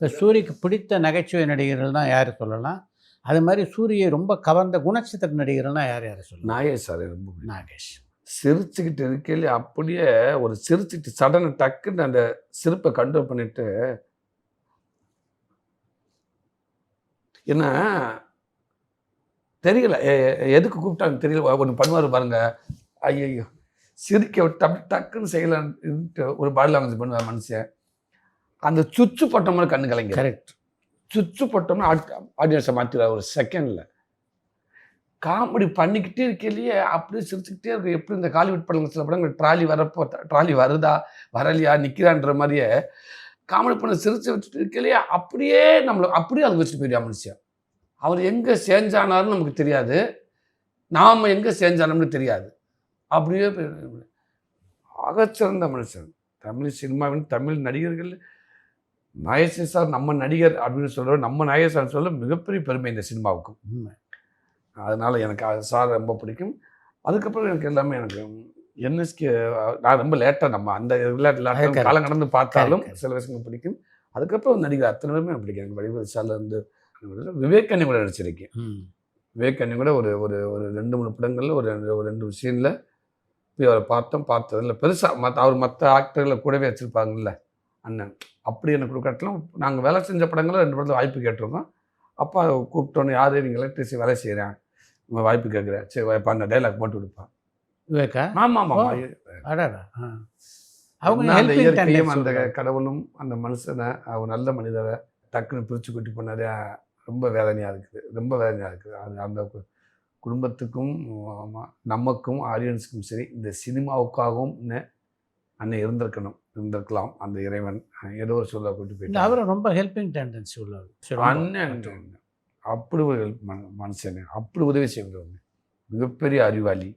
இப்போ சூரிக்கு பிடித்த நகைச்சுவை நடிகர்கள்னா யார் சொல்லலாம்? அது மாதிரி சூரியை ரொம்ப கவர்ந்த குணச்சித்திர நடிகர்கள்னா யார் யாரை சொல்லலாம்? நாகேஷ் சார் ரொம்ப பிடிக்கும். நாகேஷ். சிரிச்சுக்கிட்டு இருக்கையில அப்படியே ஒரு சிரிச்சுட்டு சடனை டக்குன்னு அந்த சிரிப்பை கண்ட்ரோல் பண்ணிட்டு, ஏன்னா தெரியல எதுக்கு கூப்பிட்டாங்க தெரியல. ஒன்று பண்ணுவார் பாருங்க, ஐயோ சிரிக்க விட்டு அப்படி டக்குன்னு செய்யலான்ட்டு ஒரு பாடி லாங்குவேஜ் பண்ணுவார் மனுஷன். அந்த சுச்சு போட்ட மாதிரி கண்ணு கலைங்க. கரெக்ட். சுச்சு போட்டோம்னா ஆடியன்ஸை மாற்றிடுவார் ஒரு செகண்டில். காமெடி பண்ணிக்கிட்டே இருக்கையிலேயே அப்படியே சிரிச்சுக்கிட்டே இருக்கும். எப்படி இந்த காலிவுட் படங்கள் சில படங்கள் ட்ராலி வருதா வரலையா நிற்கிறான்ற மாதிரியே காமெடி பண்ண சிரிச்சு வச்சுட்டு இருக்கையிலேயே அப்படியே அப்படியே அதை வச்சுட்டு போயிடுவா மனுஷன். அவர் எங்கே சேஞ்சானார்னு நமக்கு தெரியாது, நாம் எங்கே சேஞ்சானோம்னு தெரியாது. அப்படியே ஆகச்சிறந்த மனுஷன். தமிழ் சினிமாவின் தமிழ் நடிகர்கள் நாகேஷ் சார் நம்ம நடிகர் அப்படின்னு சொல்கிறோம். நம்ம நாகேஷ் சார் சொல்ல மிகப்பெரிய பெருமை இந்த சினிமாவுக்கும். அதனால் எனக்கு சார் ரொம்ப பிடிக்கும். அதுக்கப்புறம் எனக்கு எல்லாமே எனக்கு என்எஸ்கே நான் ரொம்ப லேட்டாக நம்ம அந்த விளையாட்டு காலம் கடந்து பார்த்தாலும் சில விஷயங்கள் பிடிக்கும். அதுக்கப்புறம் நடிகர் அத்தனை பேருமே எனக்கு பிடிக்கும். எனக்கு வடிவேலு சார்ல இருந்து விவேக் அண்ணி கூட நடிச்சிருக்கேன். விவேக் அண்ணி கூட ஒரு ஒரு ஒரு 2-3 படங்களில் ஒரு 2 சீனில் போய் அவரை பார்த்ததில்ல பெருசாக அவர் மற்ற ஆக்டர்களை கூடவே வச்சுருப்பாங்கல்ல அண்ணன். அப்படி எனக்கு கொடுக்கறதுலாம் நாங்கள் வேலை செஞ்ச படங்களில் 2 படத்தில் வாய்ப்பு கேட்டிருக்கோம். அப்பா கூப்பிட்டோன்னு யார் நீங்கள் எலக்ட்ரிசி வேலை செய்கிறேன் உங்கள் வாய்ப்பு கேட்குறேன், சரி வாய்ப்பா அந்த டைலாக் போட்டு கொடுப்பான். விவேக்கா? ஆமாம் அவங்க அந்த இயற்கையும் அந்த கடவுளும் அந்த மனுஷனை அவர் நல்ல மனிதரை டக்குன்னு பிரித்து கூட்டி போனாலே ரொம்ப வேதனையாக இருக்குது. அந்த குடும்பத்துக்கும் நமக்கும் ஆடியன்ஸுக்கும் சரி இந்த சினிமாவுக்காகவும் அண்ணன் இருந்திருக்கலாம். அந்த இறைவன் ஏதோ ஒரு சொல்ல கூட்டி போயிட்டு அவரும் ரொம்ப ஹெல்பிங் டெண்டன்சி உள்ளவர் அண்ணன். அப்படி ஒரு மனுஷன் அப்படி உதவி செய்வாங்க. மிகப்பெரிய அறிவாளி.